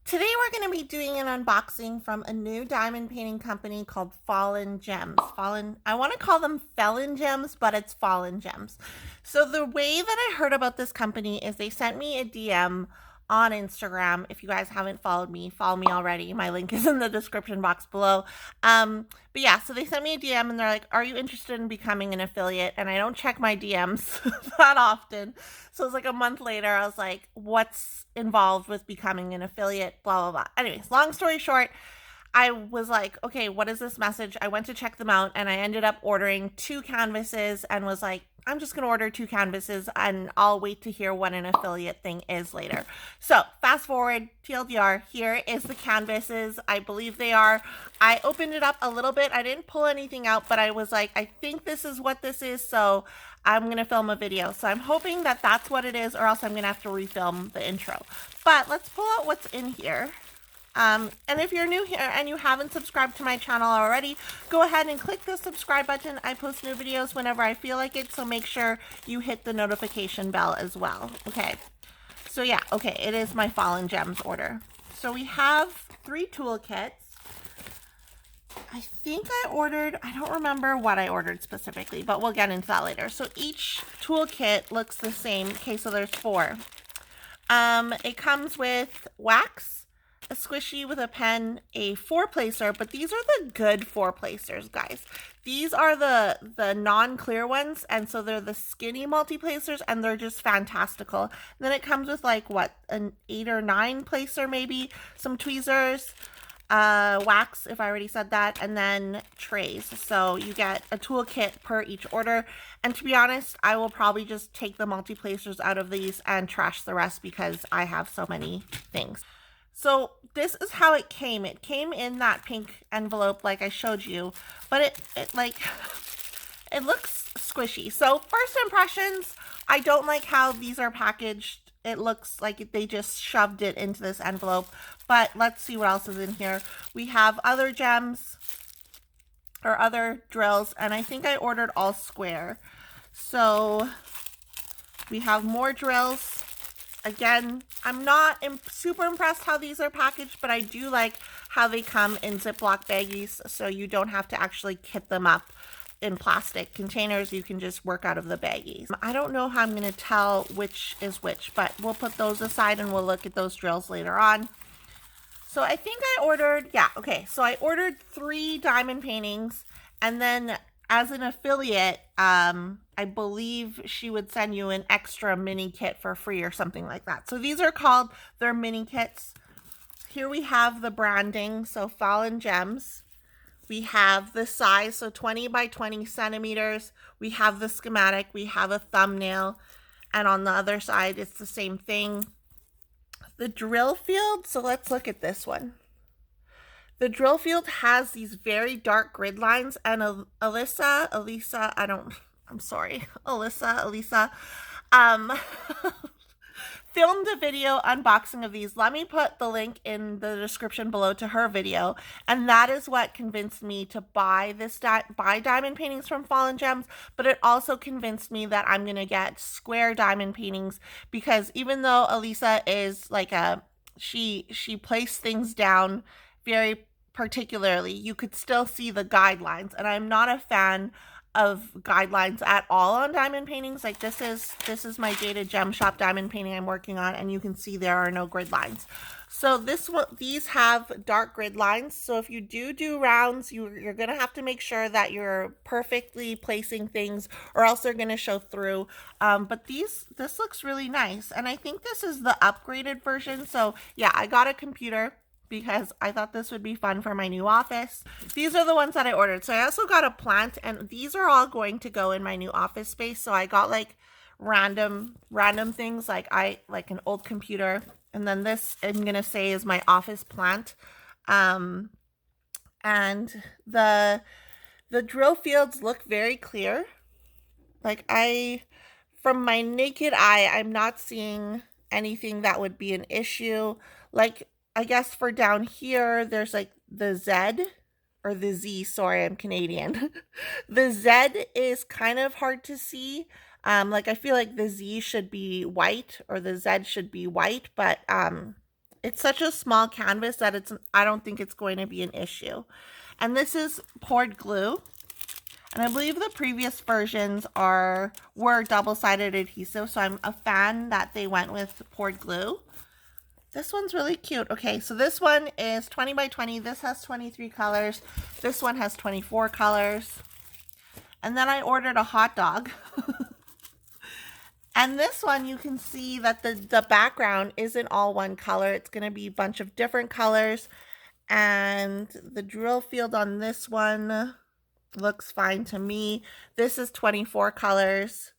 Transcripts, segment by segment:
Today we're going to be doing an unboxing from a new diamond painting company called Fallon Gems. I want to call them Fallon Gems, but it's Fallon Gems. So the way that I heard about this company is they sent me a DM on Instagram. If you guys haven't followed me, follow me already. My link is in the description box below. But yeah, so they sent me a DM and they're like, "Are you interested in becoming an affiliate?" And I don't check my DMs that often. So it was like a month later, I was like, "What's involved with becoming an affiliate?" Blah, blah, blah. Anyways, long story short, I was like, okay, what is this message? I went to check them out and I ended up ordering 2 canvases and was like, I'm just going to order 2 canvases and I'll wait to hear what an affiliate thing is later. So fast forward, TLDR, here is the canvases. I believe they are. I opened it up a little bit. I didn't pull anything out, but I was like, I think this is what this is. So I'm going to film a video. So I'm hoping that that's what it is, or else I'm going to have to refilm the intro. But let's pull out what's in here. And if you're new here and you haven't subscribed to my channel already, go ahead and click the subscribe button. I post new videos whenever I feel like it, so make sure you hit the notification bell as well. Okay, so yeah, okay, it is my Fallon Gems order. So we have 3 toolkits. I think I don't remember what I ordered specifically, but we'll get into that later. So each toolkit looks the same. Okay, so there's 4. It comes with wax, a squishy with a pen, a 4-placer, but these are the good 4-placers, guys. These are the non-clear ones, and so they're the skinny multi-placers, and they're just fantastical. And then it comes with like, what, an 8 or 9-placer maybe, some tweezers, wax, if I already said that, and then trays. So you get a toolkit per each order, and to be honest, I will probably just take the multi-placers out of these and trash the rest because I have so many things. So this is how it came. It came in that pink envelope like I showed you, but it like, it looks squishy. So first impressions, I don't like how these are packaged. It looks like they just shoved it into this envelope, but let's see what else is in here. We have other gems or other drills, and I think I ordered all square. So we have more drills. Again, I'm not super impressed how these are packaged, but I do like how they come in Ziploc baggies, so you don't have to actually kit them up in plastic containers. You can just work out of the baggies. I don't know how I'm going to tell which is which, but we'll put those aside and we'll look at those drills later on. So I think I ordered, yeah, okay, so I ordered 3 diamond paintings, and then as an affiliate, I believe she would send you an extra mini kit for free or something like that. So these are called their mini kits. Here we have the branding, so Fallon Gems. We have the size, so 20 by 20 centimeters. We have the schematic. We have a thumbnail. And on the other side, it's the same thing. The drill field, so let's look at this one. The drill field has these very dark grid lines, and Alyssa, filmed a video unboxing of these. Let me put the link in the description below to her video, and that is what convinced me to buy diamond paintings from Fallon Gems, but it also convinced me that I'm going to get square diamond paintings, because even though Elisa is like she placed things down very particularly, you could still see the guidelines, and I'm not a fan of guidelines at all on diamond paintings. Like this is my Jaded Gem Shop diamond painting I'm working on, and you can see there are no grid lines. So these have dark grid lines, so if you do rounds, you're gonna have to make sure that you're perfectly placing things, or else they're gonna show through. But this looks really nice, and I think this is the upgraded version. So yeah, I got a computer because I thought this would be fun for my new office. These are the ones that I ordered. So I also got a plant, and these are all going to go in my new office space. So I got like random things, like an old computer, and then this I'm gonna say is my office plant. And the drill fields look very clear. Like from my naked eye, I'm not seeing anything that would be an issue. Like, I guess for down here, there's like the Z or the Z, sorry, I'm Canadian. The Z is kind of hard to see. Like I feel like the Z should be white or the Z should be white, but It's such a small canvas that I don't think it's going to be an issue. And this is poured glue. And I believe the previous versions were double-sided adhesive, so I'm a fan that they went with poured glue. This one's really cute. Okay, so this one is 20 by 20. This has 23 colors. This one has 24 colors. And then I ordered a hot dog. And this one, you can see that the background isn't all one color. It's going to be a bunch of different colors. And the drill field on this one looks fine to me. This is 24 colors.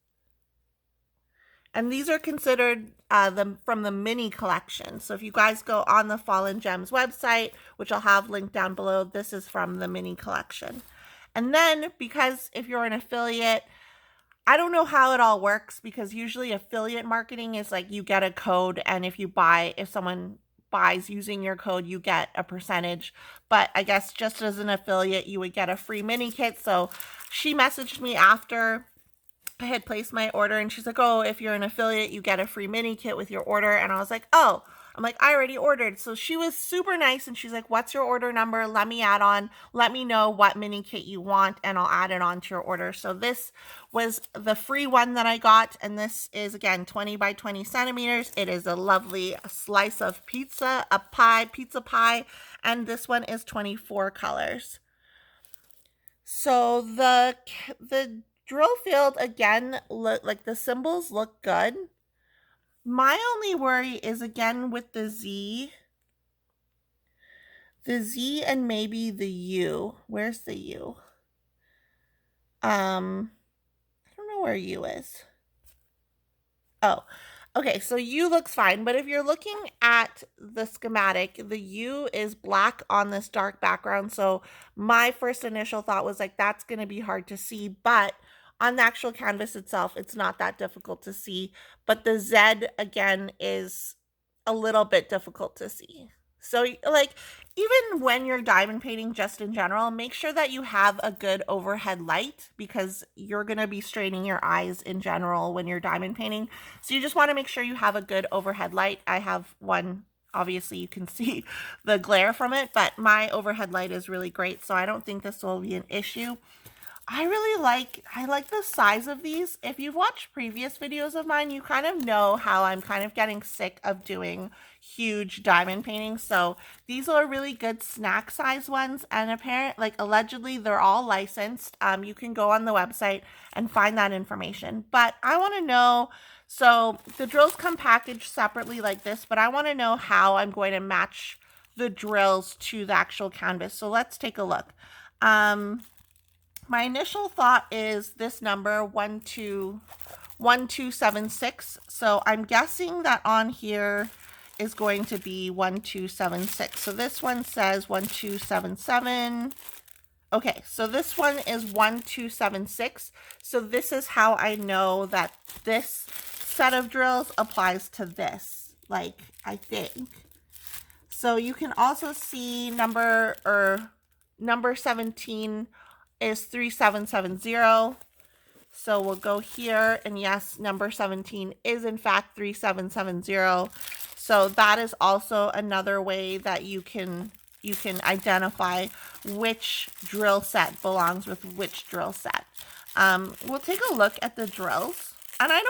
And these are considered from the mini collection. So if you guys go on the Fallon Gems website, which I'll have linked down below, this is from the mini collection. And then, because if you're an affiliate, I don't know how it all works, because usually affiliate marketing is like you get a code, and if someone buys using your code, you get a percentage. But I guess just as an affiliate, you would get a free mini kit. So she messaged me after I had placed my order, and she's like, oh, if you're an affiliate, you get a free mini kit with your order. And I was like, oh, I'm like, I already ordered. So she was super nice, and she's like, what's your order number? Let me know what mini kit you want, and I'll add it on to your order. So this was the free one that I got, and this is, again, 20 by 20 centimeters. It is a lovely slice of pizza pie, and this one is 24 colors. So the drill field, again, like the symbols look good. My only worry is, again, with the Z and maybe the U. Where's the U? I don't know where U is. Oh, okay, so U looks fine, but if you're looking at the schematic, the U is black on this dark background, so my first initial thought was like, that's going to be hard to see, but on the actual canvas itself, it's not that difficult to see, but the Z, again, is a little bit difficult to see. So, like, even when you're diamond painting, just in general, make sure that you have a good overhead light, because you're going to be straining your eyes in general when you're diamond painting. So you just want to make sure you have a good overhead light. I have one. Obviously, you can see the glare from it, but my overhead light is really great, so I don't think this will be an issue. I like the size of these. If you've watched previous videos of mine, you kind of know how I'm kind of getting sick of doing huge diamond paintings. So these are really good snack size ones, and allegedly they're all licensed. You can go on the website and find that information. But I want to know, so the drills come packaged separately like this, but I want to know how I'm going to match the drills to the actual canvas. So let's take a look. My initial thought is this number 1276. So I'm guessing that on here is going to be 1276. So this one says 1277. Okay, so this one is 1276. So this is how I know that this set of drills applies to this, like, I think. So you can also see number 17 is 3770. So we'll go here, and yes, number 17 is in fact 3770. So that is also another way that you can identify which drill set belongs with which drill set. We'll take a look at the drills. And I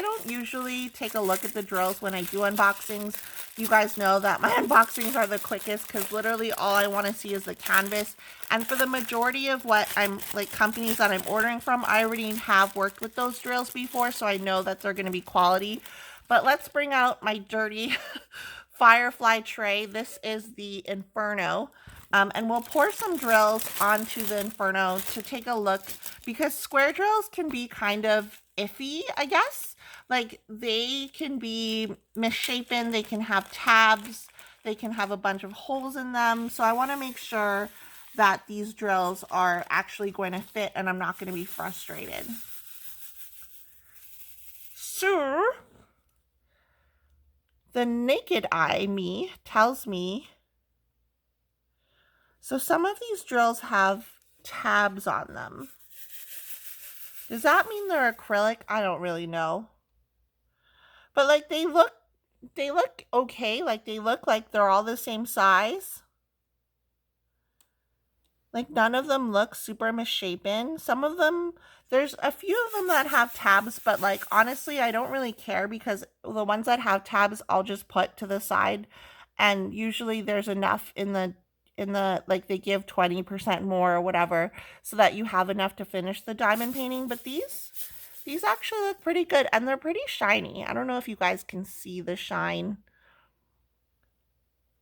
don't usually take a look at the drills when I do unboxings. You guys know that my unboxings are the quickest, because literally all I want to see is the canvas. And for the majority of companies that I'm ordering from, I already have worked with those drills before, so I know that they're going to be quality. But let's bring out my dirty Firefly tray. This is the Inferno. And we'll pour some drills onto the Inferno to take a look, because square drills can be kind of iffy, I guess. Like, they can be misshapen, they can have tabs, they can have a bunch of holes in them. So I want to make sure that these drills are actually going to fit and I'm not going to be frustrated. So the naked eye me tells me, so some of these drills have tabs on them. Does that mean they're acrylic? I don't really know. But like, they look they look okay. Like they look like they're all the same size. Like none of them look super misshapen. Some of them, there's a few of them that have tabs, but like honestly, I don't really care because the ones that have tabs, I'll just put to the side, and usually there's enough in the like they give 20% more or whatever so that you have enough to finish the diamond painting. But these actually look pretty good and they're pretty shiny. I don't know if you guys can see the shine.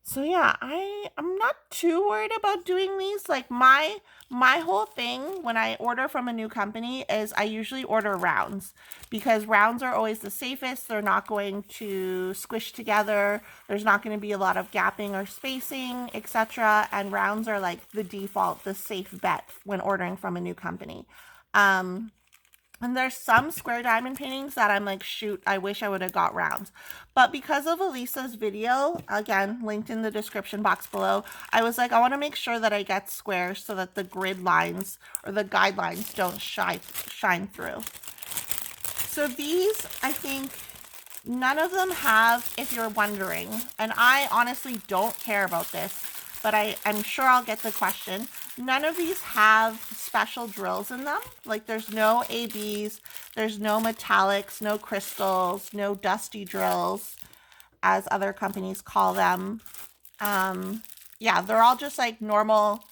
So yeah, I'm not too worried about doing these. Like my whole thing when I order from a new company is I usually order rounds because rounds are always the safest. They're not going to squish together. There's not going to be a lot of gapping or spacing, etc. And rounds are like the default, the safe bet when ordering from a new company. Um, and there's some square diamond paintings that I'm like, shoot, I wish I would have got rounds. But because of Elisa's video, again, linked in the description box below, I was like, I want to make sure that I get squares so that the grid lines or the guidelines don't shine through. So these, I think, none of them have, if you're wondering, and I honestly don't care about this, but I'm sure I'll get the question. None of these have special drills in them. Like there's no ABs, there's no metallics, no crystals, no dusty drills, as other companies call them. Yeah, they're all just like normal,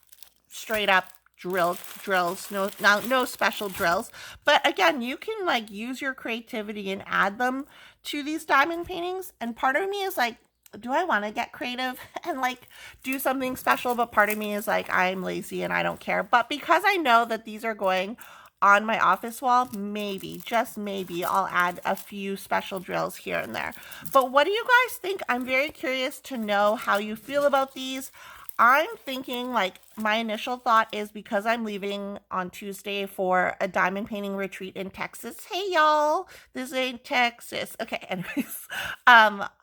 straight up drills, no special drills. But again, you can like use your creativity and add them to these diamond paintings. And part of me is like, do I want to get creative and like do something special? But part of me is like, I'm lazy and I don't care. But because I know that these are going on my office wall, maybe, just maybe, I'll add a few special drills here and there. But what do you guys think? I'm very curious to know how you feel about these. I'm thinking, like, my initial thought is because I'm leaving on Tuesday for a diamond painting retreat in Texas. Hey, y'all, this ain't Texas. Okay, anyways,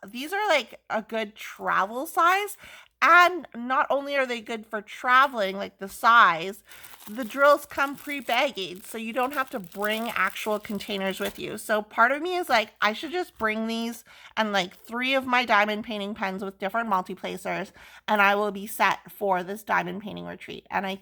these are like a good travel size. And not only are they good for traveling, like the size, the drills come pre-bagged, so you don't have to bring actual containers with you. So part of me is like, I should just bring these and like 3 of my diamond painting pens with different multi-placers, and I will be set for this diamond painting retreat. And I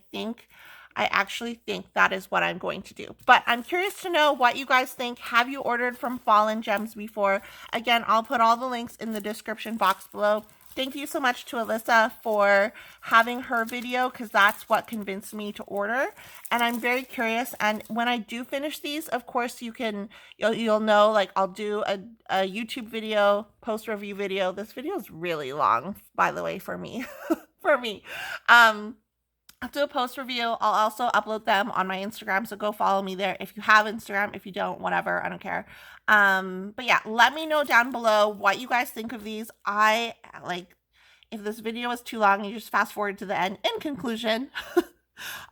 actually think that is what I'm going to do. But I'm curious to know what you guys think. Have you ordered from Fallon Gems before? Again, I'll put all the links in the description box below. Thank you so much to Alyssa for having her video because that's what convinced me to order. And I'm very curious. And when I do finish these, of course, you'll know, like I'll do a YouTube video, post-review video. This video is really long, by the way, for me. For me. I'll do a post review. I'll also upload them on my Instagram, so go follow me there if you have Instagram. If you don't, whatever, I don't care. But yeah, let me know down below what you guys think of these. I like, if this video is too long, you just fast forward to the end. In conclusion,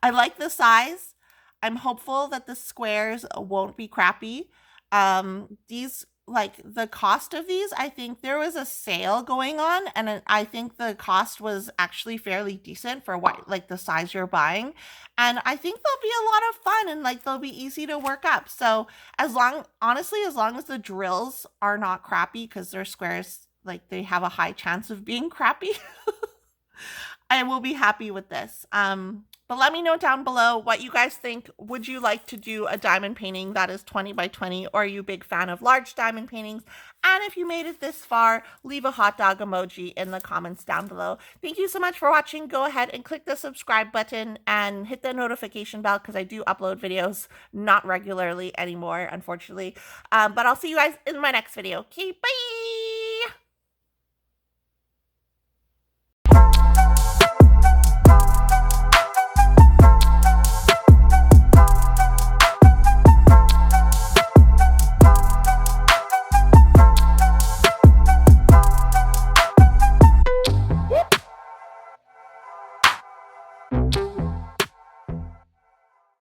I like the size. I'm hopeful that the squares won't be crappy. These, like the cost of these, I think there was a sale going on, and I think the cost was actually fairly decent for what, like the size you're buying. And I think they'll be a lot of fun and like they'll be easy to work up. So honestly, as long as the drills are not crappy, because they're squares, like they have a high chance of being crappy, I will be happy with this. But let me know down below what you guys think. Would you like to do a diamond painting that is 20 by 20, or are you a big fan of large diamond paintings? And if you made it this far, leave a hot dog emoji in the comments down below. Thank you so much for watching. Go ahead and click the subscribe button and hit the notification bell because I do upload videos, not regularly anymore, unfortunately. But I'll see you guys in my next video. Okay, bye!